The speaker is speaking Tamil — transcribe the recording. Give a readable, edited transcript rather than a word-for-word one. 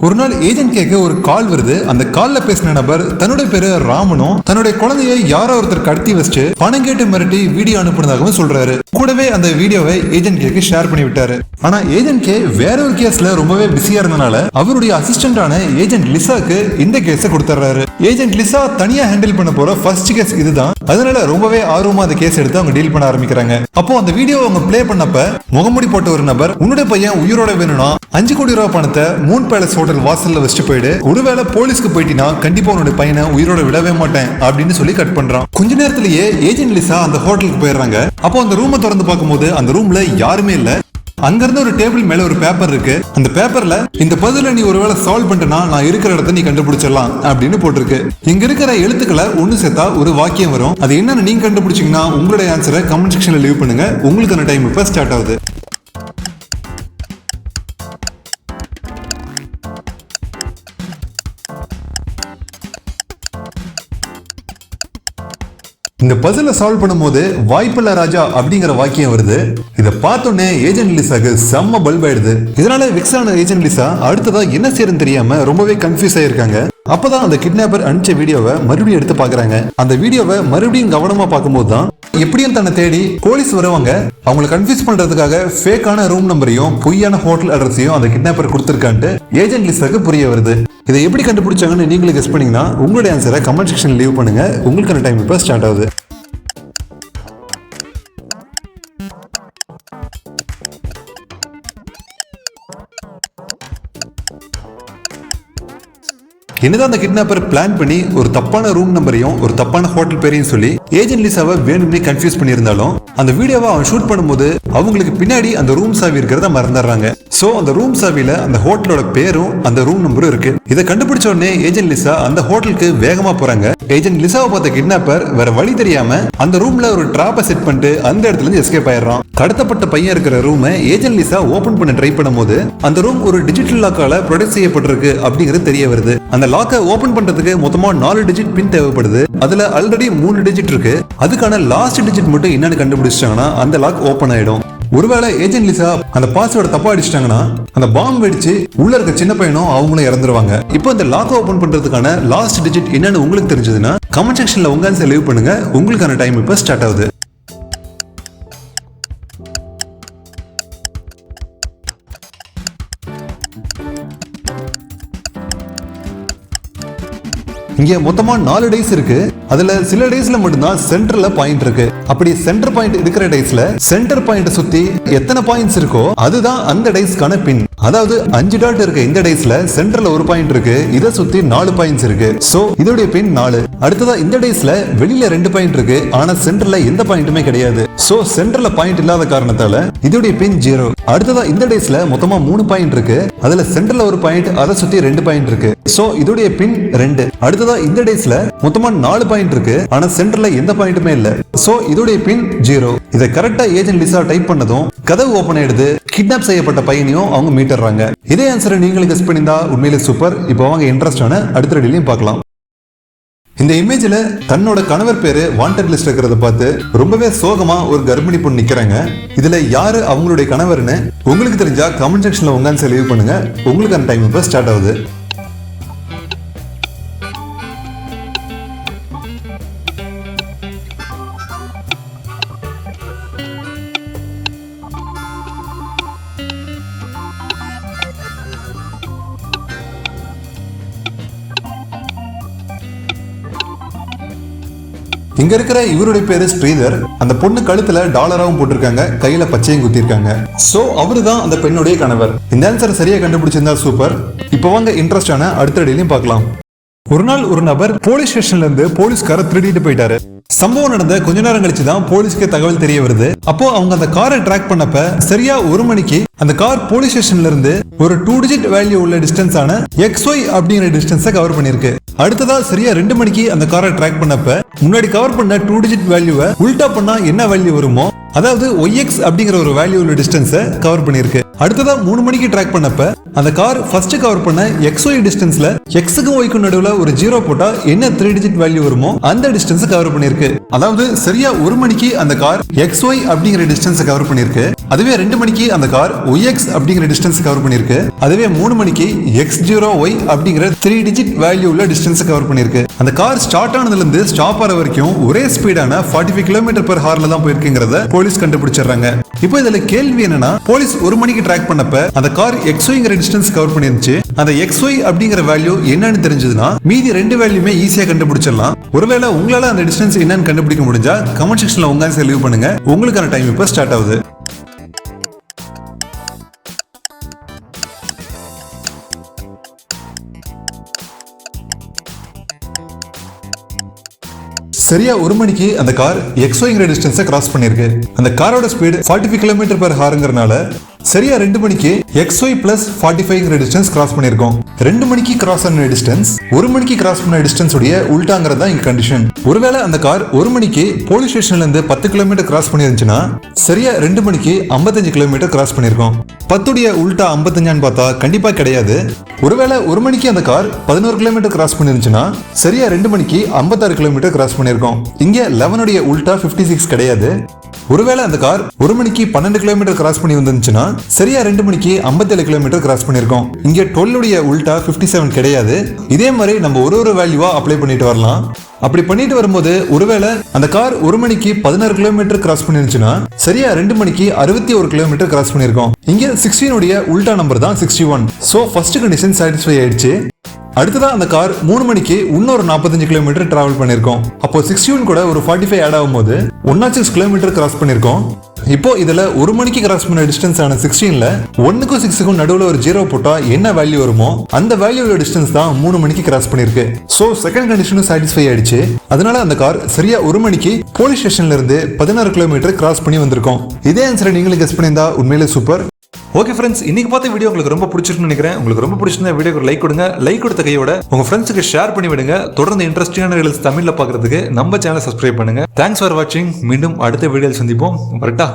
ஒரு நாள் ஏஜென்ட் கேக்கு ஒரு கால் வருது. அந்த கால்ல பேசின நபர் தன்னுடைய பேரு ராமனும் தன்னுடைய குழந்தையை யாரோ ஒருத்தர் கடத்தி வச்சு பணம் கேட்டு மிரட்டி வீடியோ அனுப்புனதாகவும் சொல்றாரு. கூடவே அந்த வீடியோவை ஏஜென்ட் கேக்கு ஷேர் பண்ணி விட்டாரு. ஆனா ஏஜென்ட் கே வேற ஒரு கேஸ்ல ரொம்பவே பிஸியா இருந்தனால அவருடைய அசிஸ்டன்டான ஏஜென்ட் லிசாக்கு இந்த கேஸை கொடுத்துறாரு. ஏஜென்ட் லிசா தனியா ஹேண்டில் பண்ண போற ஃபர்ஸ்ட் கேஸ் இதுதான். அதனால ரொம்பவே ஆர்வமா அந்த கேஸ் எடுத்து அவங்க டீல் பண்ண ஆரம்பிக்கிறாங்க. அப்போ அந்த வீடியோ அவங்க பிளே பண்ணப்ப முகமுடி போட்ட ஒரு நபர், உன்னுடைய பையன் உயிரோட வேணும்னா 5 கோடி ரூபாய் பணத்தை மூன் பேலஸ் ஹோட்டல் வாசல்ல வச்சுட்டு போயிடு, ஒருவேளை போலீஸ்க்கு போயிட்டீங்கன்னா கண்டிப்பா உன்னுடைய பையனை உயிரோட விடவே மாட்டேன் அப்படின்னு சொல்லி கட் பண்றான். கொஞ்ச நேரத்திலேயே ஏஜென்ட் லிசா அந்த ஹோட்டலுக்கு போயிடுறாங்க. அப்போ அந்த ரூமை திறந்து பார்க்கும்போது அந்த ரூம்ல யாருமே இல்ல. அங்க இருந்து ஒரு டேபிள் மேல ஒரு பேப்பர் இருக்கு. அந்த பேப்பர்ல இந்த பதில நீ ஒருவேளை சால்வ் பண்ணிட்டனா நான் இருக்கிற இடத்த நீ கண்டுபிடிச்சிடலாம் அப்படின்னு போட்டிருக்கு. இங்க இருக்கிற எழுத்துக்களை ஒண்ணு சேர்த்தா ஒரு வாக்கியம் வரும். அது என்னன்னு நீங்க கண்டுபிடிச்சீங்கன்னா உங்களுடைய ஆன்சரை கமெண்ட் செக்ஷன்ல லீவ் பண்ணுங்க. உங்களுக்கான டைம் இப்ப ஸ்டார்ட் ஆகுது. இந்த பசில சால்வ் பண்ணும்போது வாய்ப்பில்ல ராஜா அப்படிங்கிற வாக்கியம் வருது. இதை பார்த்தோன்னே ஏஜென்ட் லிசாக்கு செம்ம பல்ப் ஆயிடுது. இதனால விக்ஸ் ஆன ஏஜென்ட் லிசா அடுத்ததா என்ன செய்யறதுன்னு தெரியாம ரொம்பவே கன்ஃபியூஸ் ஆயிருக்காங்க. அப்பதான் அந்த கிட்னாப்பர் அனுப்பிச்ச வீடியோவை மறுபடியும் எடுத்து பாக்குறாங்க. அந்த வீடியோவை மறுபடியும் கவனமா பார்க்கும்போது தான் எப்படியும் தன்னை தேடி போலீஸ் வருவாங்க. அவங்களை கன்ஃபியூஸ் பண்றதுக்காக ஃபேக்கான ரூம் நம்பரையும் பொய்யான ஹோட்டல் அட்ரஸையும் அந்த கிட்னாப்பர் கொடுத்திருக்கான்ட்டு ஏஜென்ட் லிசாக்கு புரிய வருது. இதை எப்படி கண்டுபிடிச்சாங்கன்னு நீங்களே கெஸ் பண்ணீங்கன்னா உங்களுடைய ஆன்சரை கமெண்ட் செக்ஷன்ல லீவ் பண்ணுங்க. உங்களுக்கான டைம் இப்ப ஸ்டார்ட் ஆகுது. என்னதான் அந்த கிட்னாப்பர் பிளான் பண்ணி ஒரு தப்பான ரூம் நம்பரையும் ஒரு தப்பான ஹோட்டல் பேரையும் சொல்லி ஏஜென்ட் லிசாவை வேணும்னே கன்ஃபியூஸ் பண்ணியிருந்தாலும் அந்த வீடியோவை அவன் ஷூட் பண்ணும்போது அவங்களுக்கு பின்னாடி அந்த ரூம் சாவி இருக்கிறத மறந்துடுறாங்க. சோ அந்த ரூம் சாவியில அந்த ஹோட்டலோட பேரும் அந்த ரூம் நம்பரும் இருக்கு. இதை கண்டுபிடிச்ச உடனே ஏஜென்ட் லிசா அந்த ஹோட்டலுக்கு வேகமா போறாங்க. ஏஜென்ட் லிசாவை பார்த்த கிட்னாப்பர் வேற வழி தெரியாம அந்த ரூம்ல ஒரு டிராப்பை செட் பண்ணிட்டு அந்த இடத்துல இருந்து எஸ்கேப் ஆயிடுறான். கடத்தப்பட்ட பையன் இருக்கிற ரூமை ஏஜென்ட் லிசா ஓபன் பண்ண ட்ரை பண்ணும்போது அந்த ரூம் ஒரு டிஜிட்டல் லாக்கால ப்ரொடெக்ட் செய்யப்பட்டிருக்கு அப்படிங்கிறது தெரிய வருது. அந்த லாக்கை ஓபன் பண்றதுக்கு மொத்தமா 4 டிஜிட் பின் தேவைப்படுது. அதுல ஆல்ரெடி 3 டிஜிட் இருக்கு. அதுக்கான லாஸ்ட் டிஜிட் மட்டும் என்னன்னு கண்டுபிடிச்சாங்கன்னா அந்த லாக் ஓபன் ஆயிடும். ஒருவேளை ஏஜென்ட் லிசா அந்த பாஸ்வேர்டை தப்பா அடிச்சிட்டாங்கன்னா அந்த பாம்பு வெடிச்சு உள்ள இருக்க சின்ன பையனும் அவங்களும் இறந்துருவாங்க. இப்போ இந்த லாக் ஓபன் பண்றதுக்கான லாஸ்ட் டிஜிட் என்னன்னு உங்களுக்கு தெரிஞ்சதுன்னா கமெண்ட் செக்ஷன்ல உங்க ஆன்சர் லீவ் பண்ணுங்க. உங்களுக்கான டைம் இப்ப ஸ்டார்ட் ஆகுது. இங்க மொத்தமா 4 டேஸ் இருக்கு. அதுல சில டேஸ்ல மட்டும்தான் சென்டர்ல பாயிண்ட் இருக்கு. அப்படி சென்டர் பாயிண்ட் இருக்கிற டேஸ்ல சென்டர் பாயிண்ட் சுத்தி எத்தனை பாயிண்ட்ஸ் இருக்கோ அதுதான் அந்த டேஸ்க்கான பின். அதாவது 5 டாட் இருக்க இந்த டேஸ்ல சென்டர்ல ஒரு பாயிண்ட் இருக்கு. இதை சுத்தி 4 பாயிண்ட்ஸ் இருக்கு. சோ இதோடைய பின் 4. அடுத்ததா இந்த டேஸ்ல வெளியில 2 பாயிண்ட் இருக்கு. ஆனா சென்டர்ல எந்த பாயிண்ட்டுமே கிடையாது. சோ சென்டர்ல பாயிண்ட் இல்லாத காரணத்தால இதோடைய பின் 0. அடுத்ததா இந்த டேஸ்ல மொத்தமா 3 பாயிண்ட் இருக்கு. அதுல சென்டர்ல ஒரு பாயிண்ட், அதை சுத்தி 2 பாயிண்ட் இருக்கு. சோ இதோடைய பின் 2. அடுத்ததா இந்த டேஸ்ல மொத்தமா 4 பாயிண்ட் இருக்கு. ஆனா சென்டர்ல எந்த பாயிண்ட்டுமே இல்ல. சோ இதோடைய பின் 0. இதை கரெக்டா ஏஜென்ட் லிசா டைப் பண்ணதும் கதவு ஓபன் ஆயிடுது. கிட்னாப் செய்யப்பட்ட பையனையும் அவங்க மீட்டறாங்க. இதே ஆன்சரை நீங்களும் கெஸ் பண்ணிருந்தா உண்மையிலே சூப்பர். இப்போ அவங்க இன்ட்ரெஸ்டான அடுத்த ரெடிலையும் பார்க்கலாம். இந்த இமேஜ்ல தன்னோட கணவர் பேரு வாண்டட் லிஸ்ட் இருக்கிறத பார்த்து ரொம்பவே சோகமா ஒரு கர்ப்பிணி பொண்ணு நிக்கிறாங்க. இதுல யாரு அவங்களுடைய கணவர்னு உங்களுக்கு தெரிஞ்சா கமெண்ட் செக்ஷன்ல உங்க ஆன்சர் லீவ் பண்ணுங்க. உங்களுக்கான டைம் இப்ப ஸ்டார்ட் ஆகுது. இங்க இருக்கிற இவருடைய பேரு ஸ்ரீதர். அந்த பொண்ணு கழுத்துல டாலராவும் போட்டிருக்காங்க, கையில பச்சையும் குத்திருக்காங்க. சோ அவருதான் அந்த பெண்ணுடைய கணவர். இந்த ஆன்சர் சரியா கண்டுபிடிச்சிருந்தா சூப்பர். இப்போ வாங்க இன்ட்ரெஸ்டான அடுத்த டீலையும் பார்க்கலாம். ஒரு நாள் ஒரு நபர் போலீஸ் ஸ்டேஷன்ல இருந்து போலீஸ்கார திருடிட்டு போயிட்டாரு. சம்பவம் நடந்த கொஞ்ச நேரம் கழிச்சுதான் போலீஸ்க்கு தகவல் தெரிய வருது. அப்போ அவங்க அந்த காரை ட்ராக் பண்ணப்ப சரியா 1 மணிக்கு அந்த கார் போலீஸ் ஸ்டேஷன்ல இருந்து ஒரு 2 டிஜிட் வேல்யூ உள்ள டிஸ்டன்ஸ் ஆன XY அப்படிங்கிற டிஸ்டன்ஸை கவர் பண்ணிருக்கு. அடுத்ததா சரியா 2 மணிக்கு அந்த காரை ட்ராக் பண்ணப்ப முன்னாடி கவர் பண்ண 2 டிஜிட் வேல்யூவை உல்டா பண்ணா என்ன வேல்யூ வருமோ, அதாவது YX அப்படிங்கிற ஒரு வேல்யூ உள்ள டிஸ்டன்ஸை கவர் பண்ணிருக்கு. அடுத்ததா 3 மணிக்கு ட்ராக் பண்ணப்ப அந்த கார் ஃபர்ஸ்ட் கவர் பண்ண XY டிஸ்டன்ஸ்ல Xக்கும் Yக்கும் நடுவுல ஒரு 0 போட்டா என்ன 3 டிஜிட் வேல்யூ வருமோ அந்த டிஸ்டன்ஸ் கவர் பண்ணிருக்கு. அதாவது சரியா 1 மணிக்கு அந்த கார் XY அப்படிங்கிற டிஸ்டன்ஸ் கவர் பண்ணிருக்கு. அதுவே 2 மணிக்கு அந்த கார் YX அப்படிங்கிற டிஸ்டன்ஸ் கவர் பண்ணிருக்கு. அதுவே 3 மணிக்கு X0Y அப்படிங்கிற 3 டிஜிட் வேல்யூ உள்ள டிஸ்டன்ஸ் கவர் பண்ணிருக்கு. அந்த கார் ஸ்டார்ட் ஆனதுல இருந்து ஸ்டாப் ஆற வரைக்கும் ஒரே ஸ்பீடான 45 km/h தான் போயிருக்குங்கிறத போலீஸ் கண்டுபிடிச்சிடுறாங்க. இப்போ இதுல கேள்வி என்னன்னா, போலீஸ் 1 மணிக்கு ட்ராக் பண்ணப்ப அந்த கார் XYங்கிற டிஸ்டன்ஸ் கவர் பண்ணிருந்துச்சு. அந்த XY அப்படிங்கிற வேல்யூ என்னன்னு தெரிஞ்சதுன்னா மீதி 2 வேல்யூமே ஈஸியா கண்டுபிடிச்சிடலாம். ஒருவேளை உங்களால அந்த டிஸ்டன்ஸ் என்னன்னு கண்டுபிடிக்க முடிஞ்சா கமெண்ட் செக்ஷன்ல உங்க ஆன்சர் லீவ் பண்ணுங்க. உங்களுக்கான டைம் இப்போ ஸ்டார்ட் ஆகுது. சரியா 1 மணிக்கு அந்த கார் XYங்கிற டிஸ்டன்ஸை கிராஸ் பண்ணிருக்கு. அந்த காரோட ஸ்பீடு 45 km/hங்கிறனால சரியா 2 மணிக்கு XY plus 45ங்கிற டிஸ்டன்ஸ் கிராஸ் பண்ணிருக்கோம். 2 மணிக்கு கிராஸ் பண்ண டிஸ்டன்ஸ் 1 மணிக்கு கிராஸ் பண்ண டிஸ்டன்ஸ் உடைய உல்டாங்கிறது தான் இங்க கண்டிஷன். ஒருவேளை அந்த கார் 1 மணிக்கு போலீஸ் ஸ்டேஷன்ல இருந்து 10 km கிராஸ் பண்ணிருந்துச்சுன்னா சரியா 2 மணிக்கு 55 km கிராஸ் பண்ணிருக்கோம். 10 உடைய உல்டா 55 பார்த்தா கண்டிப்பா கிடையாது. ஒருவேளை 1 மணிக்கு அந்த கார் 11 km கிராஸ் பண்ணிருந்துச்சுன்னா சரியா 2 மணிக்கு 56 km கிராஸ் பண்ணிருக்கோம். இங்க 11 உடைய உல்டா 56 கிடையாது. ஒருவேளை அந்த கார் 1 மணிக்கு 12 km கிராஸ் பண்ணி வந்துச்சுன்னா சரியா 2 மணிக்கு 57 km கிராஸ் பண்ணிருக்கோம். இங்க 12 உடைய உல்டா 57 கிடையாது. இதே மாதிரி நம்ம ஒரு வேல்யூவா அப்ளை பண்ணிட்டு வரலாம். அப்படி பண்ணிட்டு வரும்போது ஒருவேளை அந்த கார் 1 மணிக்கு 16 km கிராஸ் பண்ணிருந்துச்சுன்னா சரியா 2 மணிக்கு 61 km கிராஸ் பண்ணிருக்கோம். இங்க 16 உடைய உல்டா நம்பர் தான் 61. சோ ஃபர்ஸ்ட் கண்டிஷன் சாட்டிஸ்ஃபை ஆயிடுச்சு. அடுத்ததான் அந்த கார் 3 மணிக்கு இன்னொரு 45 km டிராவல் பண்ணிருக்கோம். அப்போ 61 கூட ஒரு 45 ஆட் ஆகும்போது 106 km கிராஸ் பண்ணிருக்கோம். இப்போ இதுல 1 மணிக்கு கிராஸ் பண்ண டிஸ்டன்ஸ் ஆன 16ல 1க்கும் 6க்கும் நடுவுல ஒரு 0 போட்டா என்ன வேல்யூ வருமோ அந்த வேல்யூவோட டிஸ்டன்ஸ் தான் 3 மணிக்கு கிராஸ் பண்ணிருக்கு. சோ செகண்ட் கண்டிஷனும் சாட்டிஸ்ஃபை ஆயிடுச்சு. அதனால அந்த கார் சரியா 1 மணிக்கு போலீஸ் ஸ்டேஷன்ல இருந்து 16 km கிராஸ் பண்ணி வந்திருக்கோம். இதே ஆன்சரை நீங்களும் கெஸ் பண்ணியிருந்தா உண்மையிலே சூப்பர். ஓகே ஃப்ரெண்ட்ஸ், இன்னைக்கு பார்த்த வீடியோ உங்களுக்கு ரொம்ப பிடிச்சிருக்குன்னு நினைக்கிறேன். உங்களுக்கு ரொம்ப பிடிச்சிருந்தா வீடியோக்கு ஒரு லைக் கொடுங்க. லைக் கொடுத்த கையோட உங்க ஃப்ரெண்ட்ஸுக்கு ஷேர் பண்ணி விடுங்க. தொடர்ந்து இன்ட்ரெஸ்டிங்கான ரீல்ஸ் தமிழ்ல பார்க்கறதுக்கு நம்ம சேனலை சப்ஸ்கிரைப் பண்ணுங்க. தேங்க்ஸ் ஃபார் வாட்சிங். மீண்டும் அடுத்த வீடியோவில் சந்திப்போம். கரெக்டா?